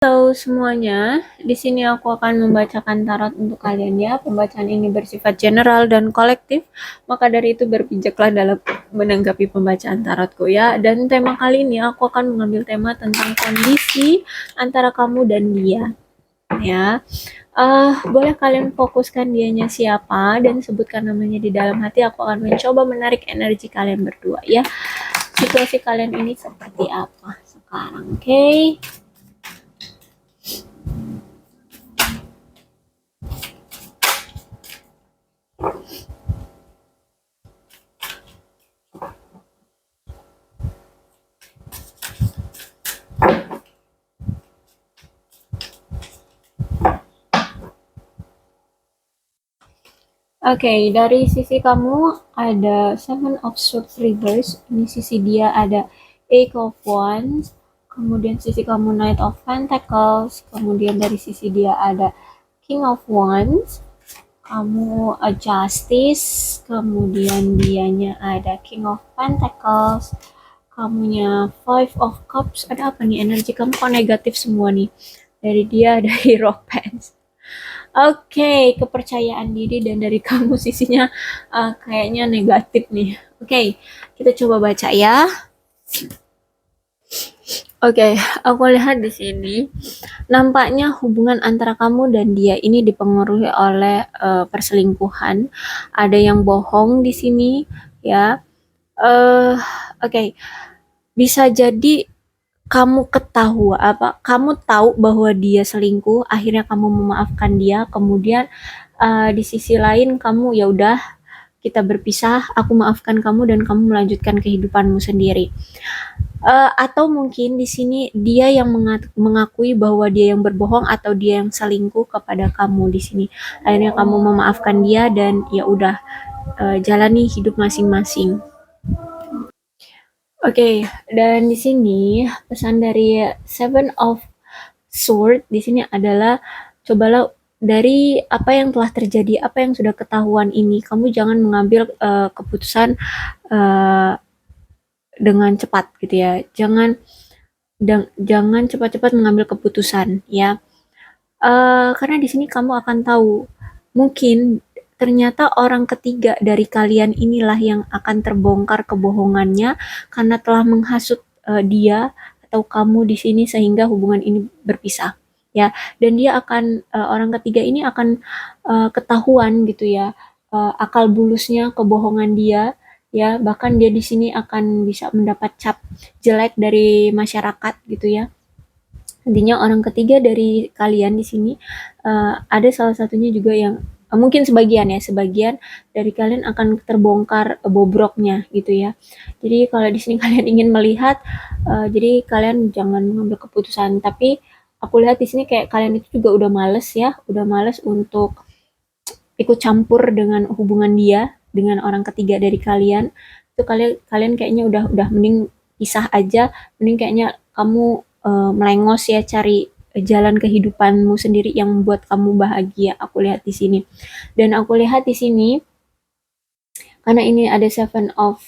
Halo semuanya, di sini aku akan membacakan tarot untuk kalian ya. Pembacaan ini bersifat general dan kolektif, maka dari itu berpijaklah dalam menanggapi pembacaan tarotku ya. Dan tema kali ini aku akan mengambil tema tentang kondisi antara kamu dan dia ya. Boleh kalian fokuskan dianya siapa dan sebutkan namanya di dalam hati. Aku akan mencoba menarik energi kalian berdua ya. Situasi kalian ini seperti apa sekarang, oke? Oke, dari sisi kamu ada Seven of Swords reverse. Ini sisi dia ada Eight of Wands. Kemudian sisi kamu Knight of Pentacles. Kemudian dari sisi dia ada King of Wands. Kamu Justice. Kemudian dianya ada King of Pentacles. Kamunya Five of Cups. Ada apa nih? Energi kamu kok negatif semua nih? Dari dia ada Hero of Pants. Oke, kepercayaan diri dan dari kamu sisinya kayaknya negatif nih. Oke, kita coba baca ya. Oke, aku lihat di sini nampaknya hubungan antara kamu dan dia ini dipengaruhi oleh perselingkuhan. Ada yang bohong di sini ya. Oke, bisa jadi kamu tahu bahwa dia selingkuh, akhirnya kamu memaafkan dia, kemudian di sisi lain kamu ya udah kita berpisah, aku maafkan kamu dan kamu melanjutkan kehidupanmu sendiri. Atau mungkin di sini dia yang mengakui bahwa dia yang berbohong atau dia yang selingkuh kepada kamu di sini. Akhirnya kamu memaafkan dia dan ya udah jalani hidup masing-masing. Oke, dan di sini pesan dari Seven of Sword di sini adalah cobalah dari apa yang telah terjadi, apa yang sudah ketahuan ini, kamu jangan mengambil keputusan dengan cepat gitu ya. Jangan cepat-cepat mengambil keputusan ya. Karena di sini kamu akan tahu mungkin ternyata orang ketiga dari kalian inilah yang akan terbongkar kebohongannya karena telah menghasut dia atau kamu di sini sehingga hubungan ini berpisah ya. Dan dia akan orang ketiga ini akan ketahuan gitu ya, akal bulusnya kebohongan dia ya, bahkan dia di sini akan bisa mendapat cap jelek dari masyarakat gitu ya. Intinya orang ketiga dari kalian di sini ada salah satunya juga yang mungkin sebagian dari kalian akan terbongkar bobroknya gitu ya. Jadi kalau di sini kalian ingin melihat, jadi kalian jangan mengambil keputusan. Tapi aku lihat di sini kayak kalian itu juga udah males ya, udah males untuk ikut campur dengan hubungan dia dengan orang ketiga dari kalian. Itu kalian kayaknya udah mending pisah aja, mending kayaknya kamu melengos ya, cari jalan kehidupanmu sendiri yang membuat kamu bahagia. Aku lihat di sini. Dan aku lihat di sini karena ini ada Seven of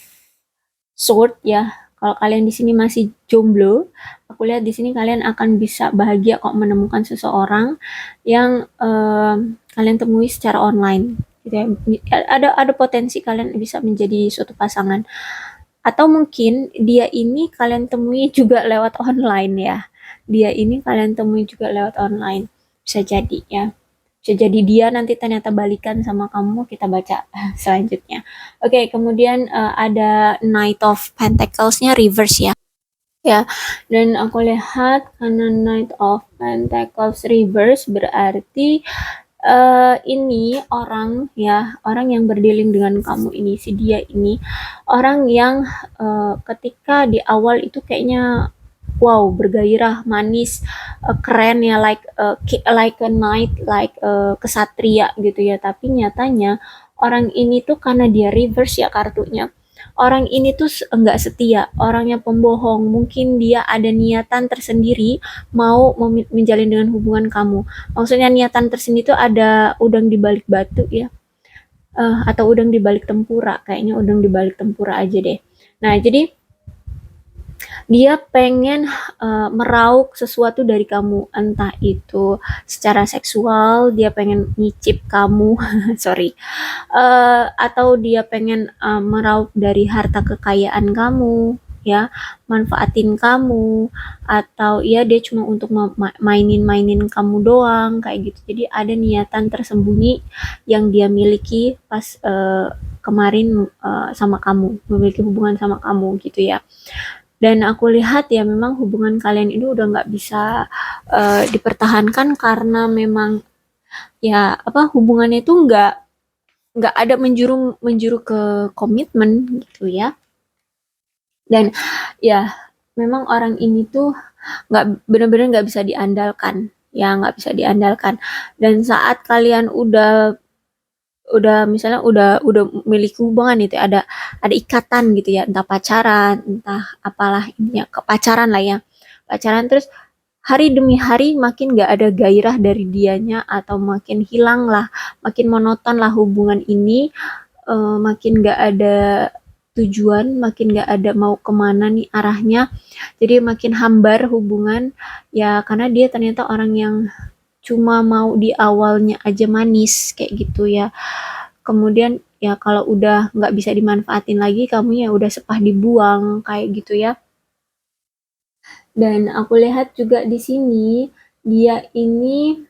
Sword ya. Kalau kalian di sini masih jomblo, aku lihat di sini kalian akan bisa bahagia kok menemukan seseorang yang kalian temui secara online. Gitu ya. Ada potensi kalian bisa menjadi suatu pasangan. Atau mungkin dia ini kalian temui juga lewat online ya. Dia ini kalian temui juga lewat online. Bisa jadi ya. Bisa jadi dia nanti ternyata balikan sama kamu, kita baca selanjutnya. Oke, kemudian ada Knight of Pentacles-nya reverse ya. Ya, dan aku lihat karena Knight of Pentacles reverse berarti ini orang ya, orang yang berdealing dengan kamu ini, si dia ini orang yang ketika di awal itu kayaknya wow, bergairah, manis, keren ya, like a knight, like kesatria gitu ya. Tapi nyatanya orang ini tuh karena dia reverse ya kartunya. Orang ini tuh enggak setia, orangnya pembohong. Mungkin dia ada niatan tersendiri mau menjalin dengan hubungan kamu. Maksudnya niatan tersendiri itu ada udang di balik batu ya. Atau udang di balik tempura, kayaknya udang di balik tempura aja deh. Nah, jadi Dia pengen meraup sesuatu dari kamu, entah itu secara seksual, dia pengen nyicip kamu, sorry, atau dia pengen meraup dari harta kekayaan kamu, ya, manfaatin kamu, atau ya dia cuma untuk mainin-mainin kamu doang, kayak gitu. Jadi ada niatan tersembunyi yang dia miliki pas kemarin sama kamu, memiliki hubungan sama kamu gitu ya. Dan aku lihat ya memang hubungan kalian ini udah nggak bisa dipertahankan karena memang ya apa hubungannya itu nggak ada menjuru menjuru ke komitmen gitu ya. Dan ya memang orang ini tuh nggak benar-benar nggak bisa diandalkan, ya nggak bisa diandalkan. Dan saat kalian udah misalnya udah memiliki hubungan itu ada ikatan gitu ya, entah pacaran entah apalah intinya ke pacaran lah ya, pacaran terus hari demi hari makin gak ada gairah dari dianya atau makin hilang lah, makin monoton lah hubungan ini, makin gak ada tujuan, makin gak ada mau kemana nih arahnya, jadi makin hambar hubungan ya karena dia ternyata orang yang cuma mau di awalnya aja manis kayak gitu ya. Kemudian ya kalau udah nggak bisa dimanfaatin lagi kamu ya udah sepah dibuang kayak gitu ya. Dan aku lihat juga di sini dia ini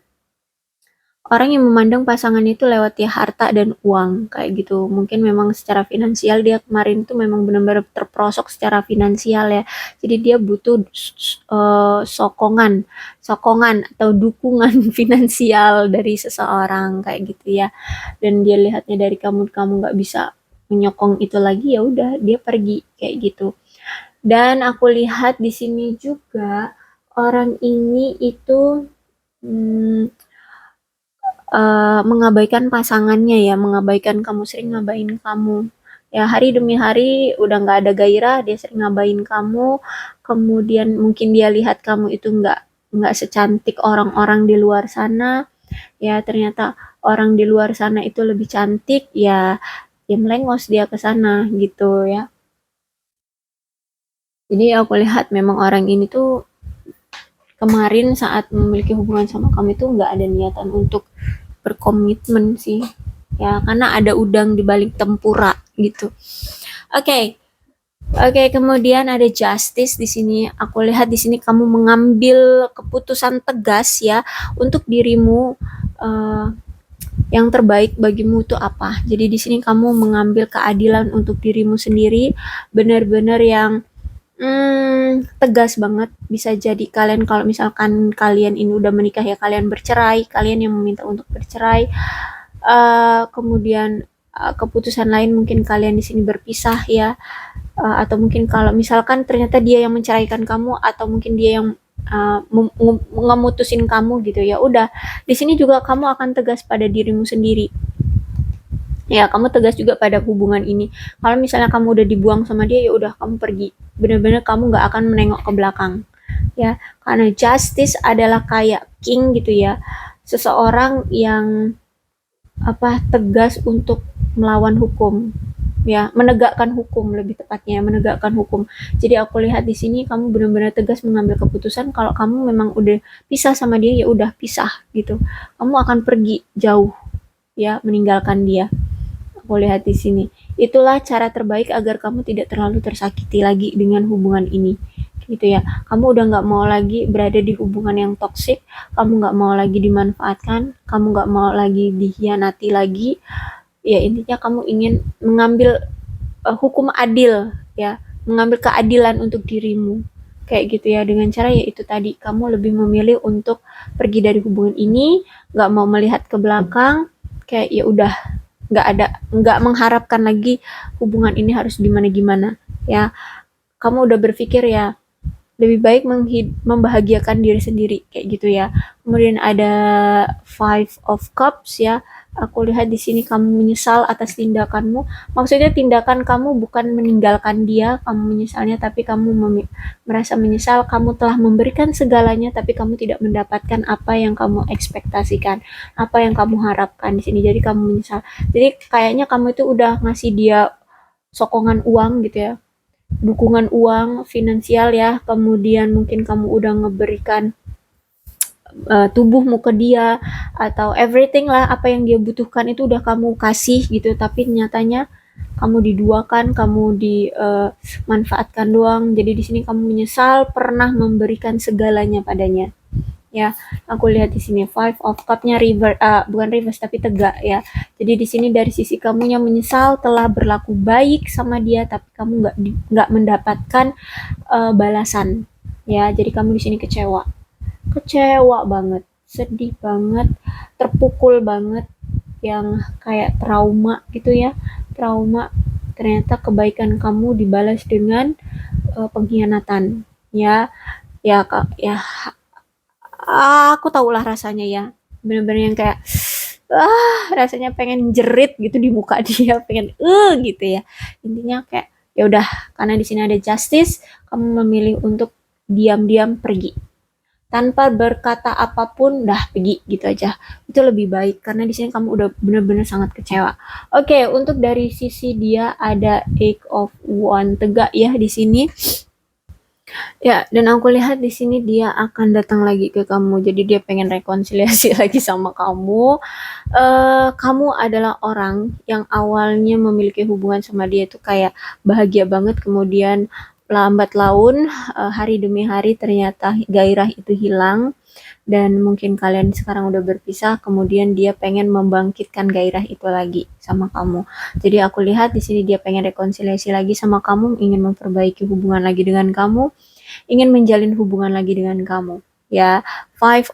orang yang memandang pasangannya itu lewat ya harta dan uang kayak gitu. Mungkin memang secara finansial dia kemarin tuh memang benar-benar terperosok secara finansial ya. Jadi dia butuh sokongan, sokongan atau dukungan finansial dari seseorang kayak gitu ya. Dan dia lihatnya dari kamu nggak bisa menyokong itu lagi ya udah dia pergi kayak gitu. Dan aku lihat di sini juga orang ini itu hmm, mengabaikan pasangannya ya, mengabaikan kamu, sering ngabain kamu. Ya hari demi hari udah nggak ada gairah, dia sering ngabain kamu. Kemudian mungkin dia lihat kamu itu nggak secantik orang-orang di luar sana. Ya ternyata orang di luar sana itu lebih cantik, ya ya melengos dia ke sana gitu ya. Jadi aku lihat memang orang ini tuh kemarin saat memiliki hubungan sama kamu itu nggak ada niatan untuk berkomitmen sih ya karena ada udang di balik tempura gitu. Oke, okay. Oke, okay, kemudian ada justice di sini. Aku lihat di sini kamu mengambil keputusan tegas ya untuk dirimu, uh, yang terbaik bagimu itu apa. Jadi di sini kamu mengambil keadilan untuk dirimu sendiri, benar-benar yang tegas banget. Bisa jadi kalian kalau misalkan kalian ini udah menikah ya kalian bercerai, kalian yang meminta untuk bercerai. Kemudian keputusan lain mungkin kalian di sini berpisah ya. Atau mungkin kalau misalkan ternyata dia yang menceraikan kamu atau mungkin dia yang ngemutusin kamu gitu ya udah di sini juga kamu akan tegas pada dirimu sendiri ya kamu tegas juga pada hubungan ini kalau misalnya kamu udah dibuang sama dia ya udah kamu pergi benar-benar kamu nggak akan menengok ke belakang ya karena justice adalah kayak king gitu ya seseorang yang apa tegas untuk melawan hukum ya menegakkan hukum lebih tepatnya menegakkan hukum jadi aku lihat di sini kamu benar-benar tegas mengambil keputusan kalau kamu memang udah pisah sama dia ya udah pisah gitu kamu akan pergi jauh ya meninggalkan dia aku lihat di sini itulah cara terbaik agar kamu tidak terlalu tersakiti lagi dengan hubungan ini gitu ya kamu udah nggak mau lagi berada di hubungan yang toksik kamu nggak mau lagi dimanfaatkan kamu nggak mau lagi dihianati lagi ya intinya kamu ingin mengambil hukum adil ya mengambil keadilan untuk dirimu kayak gitu ya dengan cara ya itu tadi kamu lebih memilih untuk pergi dari hubungan ini nggak mau melihat ke belakang kayak ya udah nggak mengharapkan lagi hubungan ini harus gimana gimana ya kamu udah berpikir ya lebih baik membahagiakan diri sendiri kayak gitu ya. Kemudian ada Five of Cups ya. Aku lihat di sini kamu menyesal atas tindakanmu. Maksudnya tindakan kamu bukan meninggalkan dia, kamu menyesalnya, tapi kamu merasa menyesal. Kamu telah memberikan segalanya, tapi kamu tidak mendapatkan apa yang kamu ekspektasikan, apa yang kamu harapkan di sini. Jadi kamu menyesal. Jadi kayaknya kamu itu udah ngasih dia sokongan uang gitu ya dukungan uang, finansial ya, kemudian mungkin kamu udah ngeberikan tubuhmu ke dia atau everything lah, apa yang dia butuhkan itu udah kamu kasih gitu, tapi nyatanya kamu diduakan, kamu dimanfaatkan doang. Jadi di sini kamu menyesal pernah memberikan segalanya padanya. Ya, aku lihat di sini Five of Cup-nya bukan reverse tapi tegak ya. Jadi di sini dari sisi kamunya menyesal telah berlaku baik sama dia, tapi kamu nggak mendapatkan balasan. Ya, jadi kamu di sini kecewa, kecewa banget, sedih banget, terpukul banget, yang kayak trauma gitu ya, trauma ternyata kebaikan kamu dibalas dengan pengkhianatan ya. Ya kak ya, aku tahulah rasanya ya, bener-bener yang kayak rasanya pengen jerit gitu di muka dia, pengen gitu ya. Intinya kayak ya udah, karena di sini ada justice, kamu memilih untuk diam-diam pergi tanpa berkata apapun, dah pergi gitu aja. Itu lebih baik karena di sini kamu udah bener-bener sangat kecewa. Oke, untuk dari sisi dia ada Eight of Wands tegak ya di sini. Ya, dan aku lihat di sini dia akan datang lagi ke kamu. Jadi dia pengen rekonsiliasi lagi sama kamu. Kamu adalah orang yang awalnya memiliki hubungan sama dia itu kayak bahagia banget, kemudian lambat laun hari demi hari ternyata gairah itu hilang dan mungkin kalian sekarang udah berpisah, kemudian dia pengen membangkitkan gairah itu lagi sama kamu. Jadi aku lihat di sini dia pengen rekonsiliasi lagi sama kamu, ingin memperbaiki hubungan lagi dengan kamu, ingin menjalin hubungan lagi dengan kamu. Ya, Eight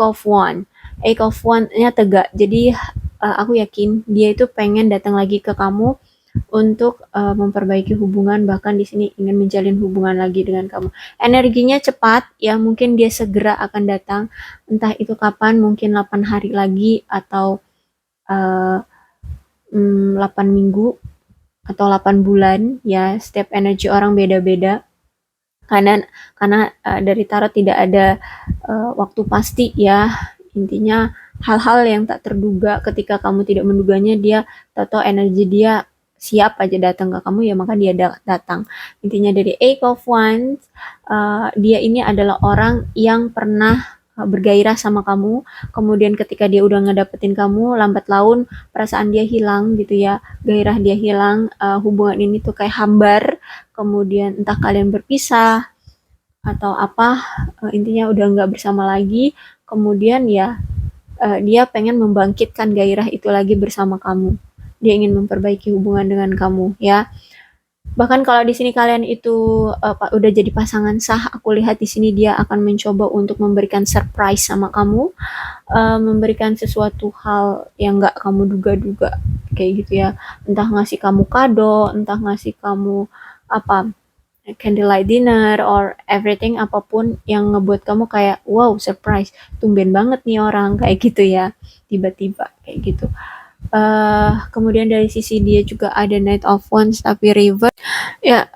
of One. Eight of One-nya tegak. Jadi aku yakin dia itu pengen datang lagi ke kamu untuk memperbaiki hubungan, bahkan di sini ingin menjalin hubungan lagi dengan kamu. Energinya cepat ya, mungkin dia segera akan datang, entah itu kapan, mungkin 8 hari lagi atau 8 minggu atau 8 bulan ya. Setiap energi orang beda-beda. Karena dari tarot tidak ada waktu pasti ya. Intinya hal-hal yang tak terduga, ketika kamu tidak menduganya, dia tahu energi dia siap aja datang ke kamu ya, maka dia datang. Intinya dari Eight of Wands, dia ini adalah orang yang pernah bergairah sama kamu, kemudian ketika dia udah ngedapetin kamu, lambat laun perasaan dia hilang gitu ya, gairah dia hilang, hubungan ini tuh kayak hambar, kemudian entah kalian berpisah atau apa, intinya udah nggak bersama lagi, kemudian ya dia pengen membangkitkan gairah itu lagi bersama kamu. Dia ingin memperbaiki hubungan dengan kamu ya. Bahkan kalau di sini kalian itu udah jadi pasangan sah, aku lihat di sini dia akan mencoba untuk memberikan surprise sama kamu, memberikan sesuatu hal yang nggak kamu duga-duga kayak gitu ya. Entah ngasih kamu kado, entah ngasih kamu apa, candlelight dinner or everything, apapun yang ngebuat kamu kayak wow, surprise, tumben banget nih orang kayak gitu ya, tiba-tiba kayak gitu. Kemudian dari sisi dia juga ada Knight of Wands tapi reverse ya.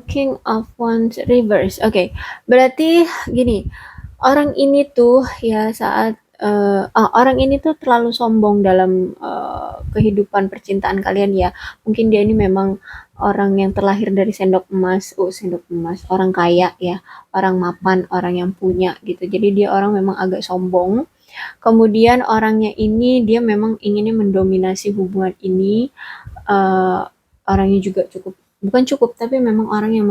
King of Wands reverse. Oke, berarti gini, orang ini tuh ya saat orang ini tuh terlalu sombong dalam kehidupan percintaan kalian ya. Mungkin dia ini memang orang yang terlahir dari sendok emas, sendok emas, orang kaya ya, orang mapan, orang yang punya gitu. Jadi dia orang memang agak sombong. Kemudian orangnya ini dia memang inginnya mendominasi hubungan ini. eh, Orangnya juga bukan cukup, tapi memang orang yang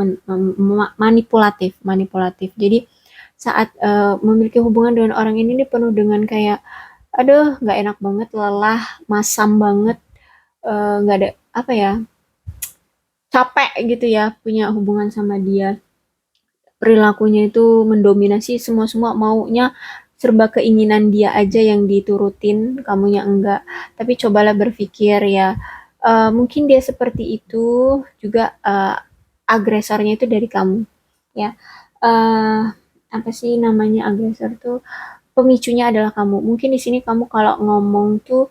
manipulatif, manipulatif. Jadi saat memiliki hubungan dengan orang ini dia penuh dengan kayak, aduh nggak enak banget, lelah, masam banget, nggak ada apa ya, capek gitu ya punya hubungan sama dia. Perilakunya itu mendominasi, semua-semua maunya serba keinginan dia aja yang diturutin, kamunya enggak. Tapi cobalah berpikir ya, mungkin dia seperti itu juga, agresornya itu dari kamu ya. Eh Apa sih namanya agresor tuh? Pemicunya adalah kamu. Mungkin di sini kamu kalau ngomong tuh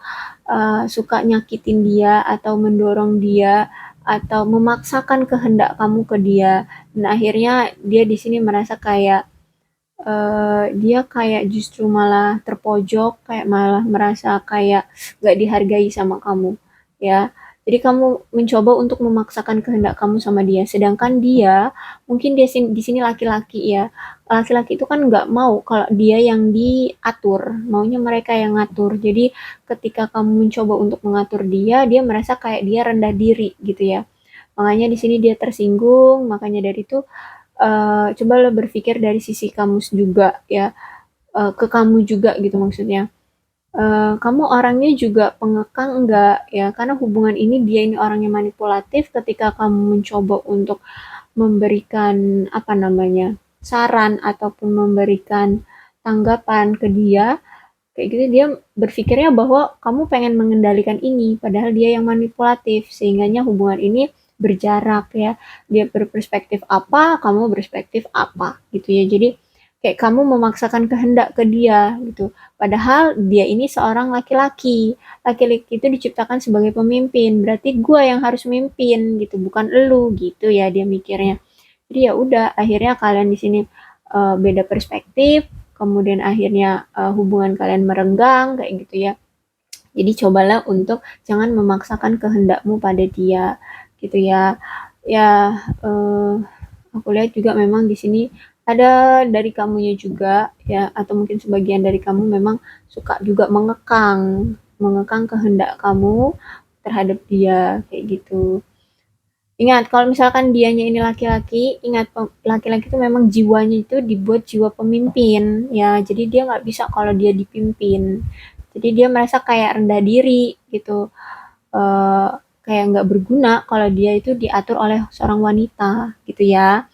suka nyakitin dia atau mendorong dia atau memaksakan kehendak kamu ke dia. Dan akhirnya dia di sini merasa kayak dia kayak justru malah terpojok, kayak malah merasa kayak gak dihargai sama kamu ya. Jadi kamu mencoba untuk memaksakan kehendak kamu sama dia, sedangkan dia mungkin dia di sini laki-laki ya. Laki-laki itu kan nggak mau kalau dia yang diatur, maunya mereka yang ngatur. Jadi ketika kamu mencoba untuk mengatur dia, dia merasa kayak dia rendah diri gitu ya. Makanya di sini dia tersinggung, makanya dari itu cobalah berpikir dari sisi kamu juga ya, ke kamu juga gitu maksudnya. Kamu orangnya juga pengekang enggak ya? Karena hubungan ini dia ini orangnya manipulatif ketika kamu mencoba untuk memberikan apa namanya saran ataupun memberikan tanggapan ke dia kayak gitu dia berpikirnya bahwa kamu pengen mengendalikan ini padahal dia yang manipulatif sehingganya hubungan ini berjarak ya dia berperspektif apa kamu berperspektif apa gitu ya jadi kayak kamu memaksakan kehendak ke dia gitu padahal dia ini seorang laki-laki laki-laki itu diciptakan sebagai pemimpin berarti gue yang harus memimpin gitu bukan elu gitu ya dia mikirnya jadi ya udah akhirnya kalian di sini beda perspektif kemudian akhirnya hubungan kalian merenggang kayak gitu ya jadi cobalah untuk jangan memaksakan kehendakmu pada dia gitu ya ya uh, aku lihat juga memang di sini ada dari kamunya juga ya atau mungkin sebagian dari kamu memang suka juga mengekang mengekang kehendak kamu terhadap dia kayak gitu. Ingat, kalau misalkan dianya ini laki-laki, ingat laki-laki itu memang jiwanya itu dibuat jiwa pemimpin, ya. Jadi dia nggak bisa kalau dia dipimpin. Jadi dia merasa kayak rendah diri gitu, eh kayak nggak berguna kalau dia itu diatur oleh seorang wanita gitu ya.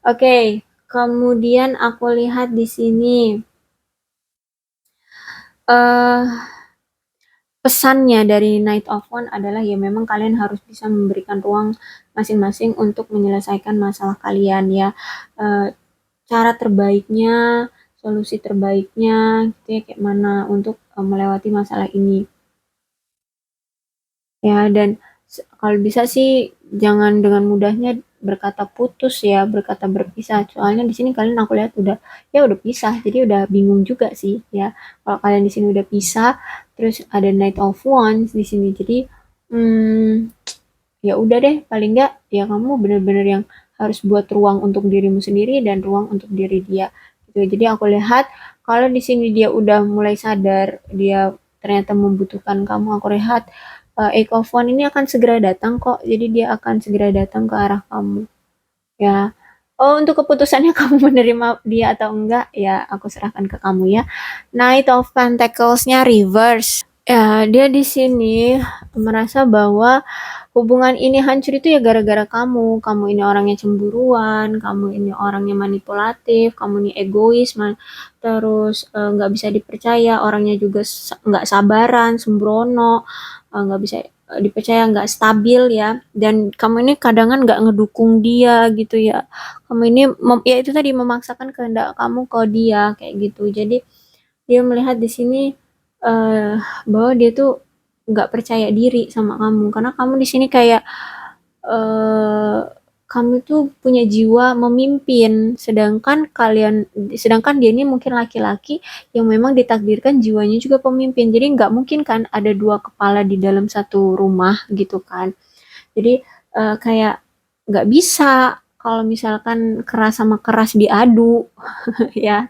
Oke, kemudian aku lihat di sini, eh pesannya dari Knight of Wands adalah ya memang kalian harus bisa memberikan ruang masing-masing untuk menyelesaikan masalah kalian ya. Eh, Cara terbaiknya, solusi terbaiknya gitu ya kayak mana untuk melewati masalah ini. Ya, dan kalau bisa sih jangan dengan mudahnya berkata putus ya, berkata berpisah. Soalnya di sini kalian aku lihat udah ya udah pisah, jadi udah bingung juga sih ya. Kalau kalian di sini udah pisah, terus ada Knight of Wands di sini. Jadi ya udah deh, paling enggak ya kamu bener-bener yang harus buat ruang untuk dirimu sendiri dan ruang untuk diri dia. Gitu. Jadi aku lihat kalau di sini dia udah mulai sadar, dia ternyata membutuhkan kamu, aku lihat Eight of Wands ini akan segera datang kok. Jadi dia akan segera datang ke arah kamu. Ya. Oh, untuk keputusannya kamu menerima dia atau enggak, ya aku serahkan ke kamu ya. Knight of Pentacles-nya reverse. Ya, dia di sini merasa bahwa hubungan ini hancur itu ya gara-gara kamu. Kamu ini orangnya cemburuan, kamu ini orangnya manipulatif, kamu ini egois, terus nggak bisa dipercaya, orangnya juga nggak sabaran, sembrono, nggak bisa dipercaya, nggak stabil ya. Dan kamu ini kadangan nggak ngedukung dia gitu ya. Kamu ini ya itu tadi memaksakan kehendak kamu ke dia kayak gitu. Jadi dia melihat di sini eh bahwa dia tuh nggak percaya diri sama kamu karena kamu di sini kayak eh kamu tuh punya jiwa memimpin sedangkan dia ini mungkin laki-laki yang memang ditakdirkan jiwanya juga pemimpin jadi nggak mungkin kan ada dua kepala di dalam satu rumah gitu kan jadi kayak nggak bisa kalau misalkan keras sama keras diadu ya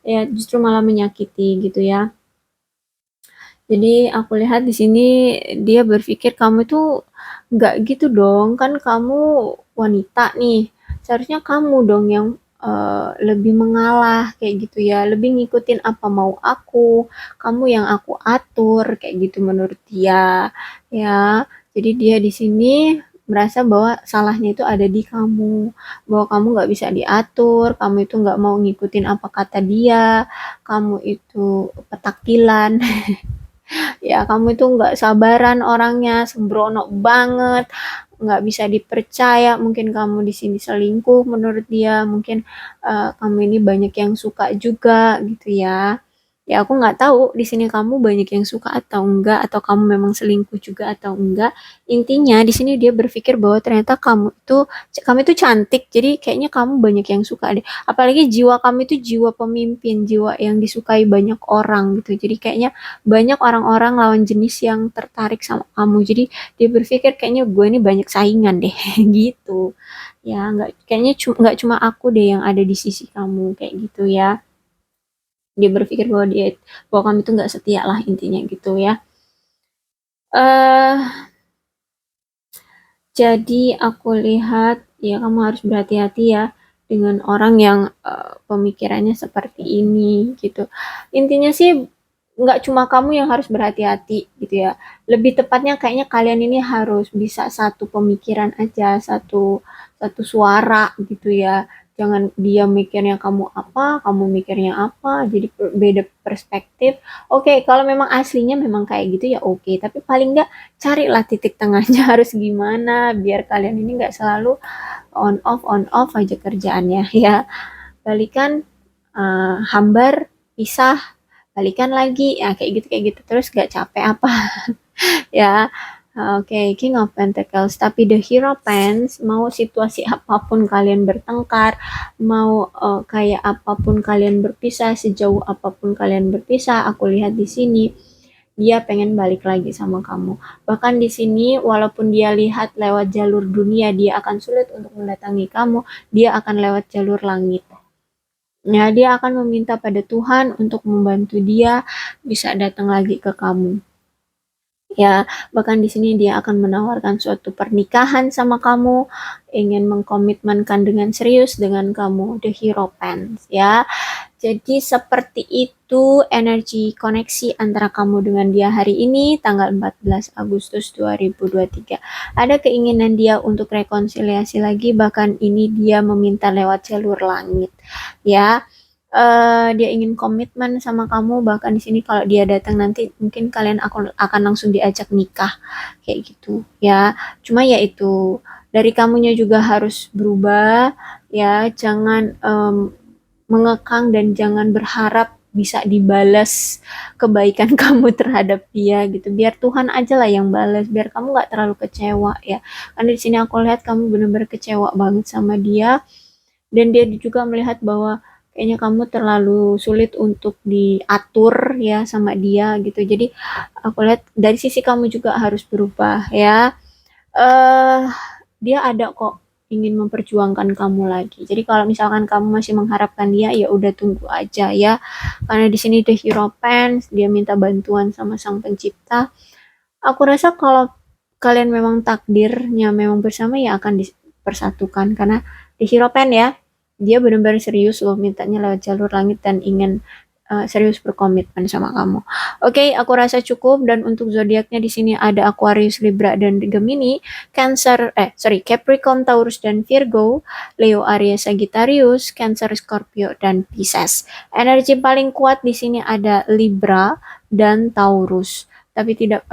ya justru malah menyakiti gitu ya. Jadi aku lihat di sini dia berpikir kamu tuh nggak gitu dong, kan kamu wanita nih. Seharusnya kamu dong yang lebih mengalah kayak gitu ya, lebih ngikutin apa mau aku, kamu yang aku atur kayak gitu menurut dia. Ya, jadi dia di sini merasa bahwa salahnya itu ada di kamu, bahwa kamu nggak bisa diatur, kamu itu nggak mau ngikutin apa kata dia, kamu itu petakilan. Ya kamu itu nggak sabaran orangnya, sembrono banget, nggak bisa dipercaya, mungkin kamu di sini selingkuh menurut dia, mungkin kamu ini banyak yang suka juga gitu ya. Ya aku nggak tahu di sini kamu banyak yang suka atau enggak, atau kamu memang selingkuh juga atau enggak. Intinya di sini dia berpikir bahwa ternyata kamu itu cantik, jadi kayaknya kamu banyak yang suka deh. Apalagi jiwa kamu itu jiwa pemimpin, jiwa yang disukai banyak orang gitu. Jadi kayaknya banyak orang-orang lawan jenis yang tertarik sama kamu. Jadi dia berpikir kayaknya gue ini banyak saingan deh gitu. Ya nggak, kayaknya nggak cuma aku deh yang ada di sisi kamu kayak gitu ya. Dia berpikir bahwa kamu itu nggak setia lah intinya gitu ya. eh jadi aku lihat ya kamu harus berhati-hati ya dengan orang yang pemikirannya seperti ini gitu. Intinya sih nggak cuma kamu yang harus berhati-hati gitu ya. Lebih tepatnya kayaknya kalian ini harus bisa satu pemikiran aja, satu satu suara gitu ya. Jangan dia mikirnya kamu apa, kamu mikirnya apa, jadi beda perspektif. Oke, kalau memang aslinya memang kayak gitu ya oke, tapi paling nggak carilah titik tengahnya harus gimana biar kalian ini nggak selalu on off aja kerjaannya ya. Balikan, hambar, pisah, balikan lagi, ya kayak gitu terus gak capek apa ya. Oke, King of Pentacles. Tapi The Hierophant, mau situasi apapun kalian bertengkar, mau kayak apapun kalian berpisah, sejauh apapun kalian berpisah, aku lihat di sini dia pengen balik lagi sama kamu. Bahkan di sini, walaupun dia lihat lewat jalur dunia, dia akan sulit untuk mendatangi kamu, dia akan lewat jalur langit. Ya, dia akan meminta pada Tuhan untuk membantu dia bisa datang lagi ke kamu. Ya, bahkan di sini dia akan menawarkan suatu pernikahan sama kamu, ingin mengkomitmenkan dengan serius dengan kamu, the Hierophant, ya. Jadi seperti itu energi koneksi antara kamu dengan dia hari ini tanggal 14 Agustus 2023. Ada keinginan dia untuk rekonsiliasi lagi, bahkan ini dia meminta lewat jalur langit. Ya, dia ingin komitmen sama kamu, bahkan di sini kalau dia datang nanti mungkin kalian akan langsung diajak nikah kayak gitu ya. Cuma ya itu dari kamunya juga harus berubah ya, jangan mengekang dan jangan berharap bisa dibalas kebaikan kamu terhadap dia gitu. Biar Tuhan aja lah yang balas, biar kamu nggak terlalu kecewa ya. Karena di sini aku lihat kamu benar-benar kecewa banget sama dia, dan dia juga melihat bahwa kayaknya kamu terlalu sulit untuk diatur ya sama dia gitu. Jadi aku lihat dari sisi kamu juga harus berubah ya. eh Dia ada kok ingin memperjuangkan kamu lagi. Jadi kalau misalkan kamu masih mengharapkan dia, ya udah tunggu aja ya. Karena di sini The Hierophant, dia minta bantuan sama Sang Pencipta. Aku rasa kalau kalian memang takdirnya memang bersama ya akan dipersatukan, karena The Hierophant ya, dia benar-benar serius loh mintanya lewat jalur langit dan ingin serius berkomitmen sama kamu. Oke, aku rasa cukup, dan untuk zodiaknya di sini ada Aquarius, Libra dan Gemini, Capricorn, Taurus dan Virgo, Leo, Aries, Sagittarius, Cancer, Scorpio dan Pisces. Energi paling kuat di sini ada Libra dan Taurus. Tapi tidak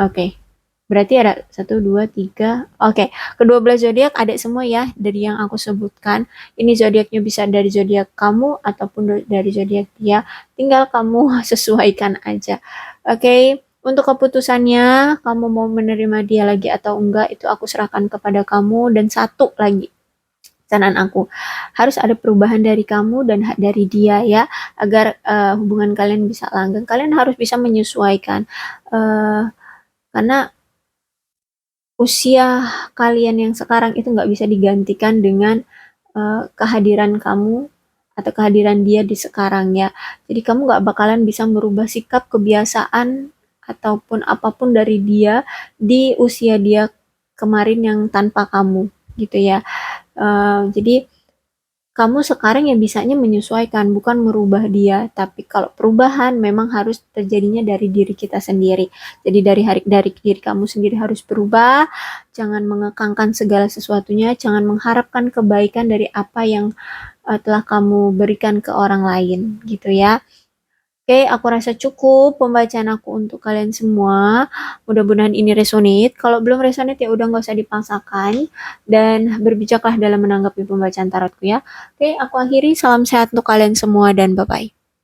berarti ada 1, 2, 3. Oke, kedua belas zodiak ada semua ya dari yang aku sebutkan. Ini zodiaknya bisa dari zodiak kamu ataupun dari zodiak dia. Tinggal kamu sesuaikan aja. Oke, untuk keputusannya kamu mau menerima dia lagi atau enggak itu aku serahkan kepada kamu. Dan satu lagi saran aku, harus ada perubahan dari kamu dan dari dia ya, agar hubungan kalian bisa langgeng. Kalian harus bisa menyesuaikan, karena usia kalian yang sekarang itu nggak bisa digantikan dengan kehadiran kamu atau kehadiran dia di sekarang ya. Jadi kamu nggak bakalan bisa merubah sikap, kebiasaan ataupun apapun dari dia di usia dia kemarin yang tanpa kamu gitu ya. Jadi kamu sekarang yang bisanya menyesuaikan, bukan merubah dia. Tapi kalau perubahan memang harus terjadinya dari diri kita sendiri. Jadi dari diri kamu sendiri harus berubah. Jangan mengekangkan segala sesuatunya. Jangan mengharapkan kebaikan dari apa yang telah kamu berikan ke orang lain, gitu ya. Oke, aku rasa cukup pembacaan aku untuk kalian semua. Mudah-mudahan ini resonate. Kalau belum resonate ya udah nggak usah dipaksakan, dan berbijaklah dalam menanggapi pembacaan tarotku ya. Oke, aku akhiri. Salam sehat untuk kalian semua dan bye-bye.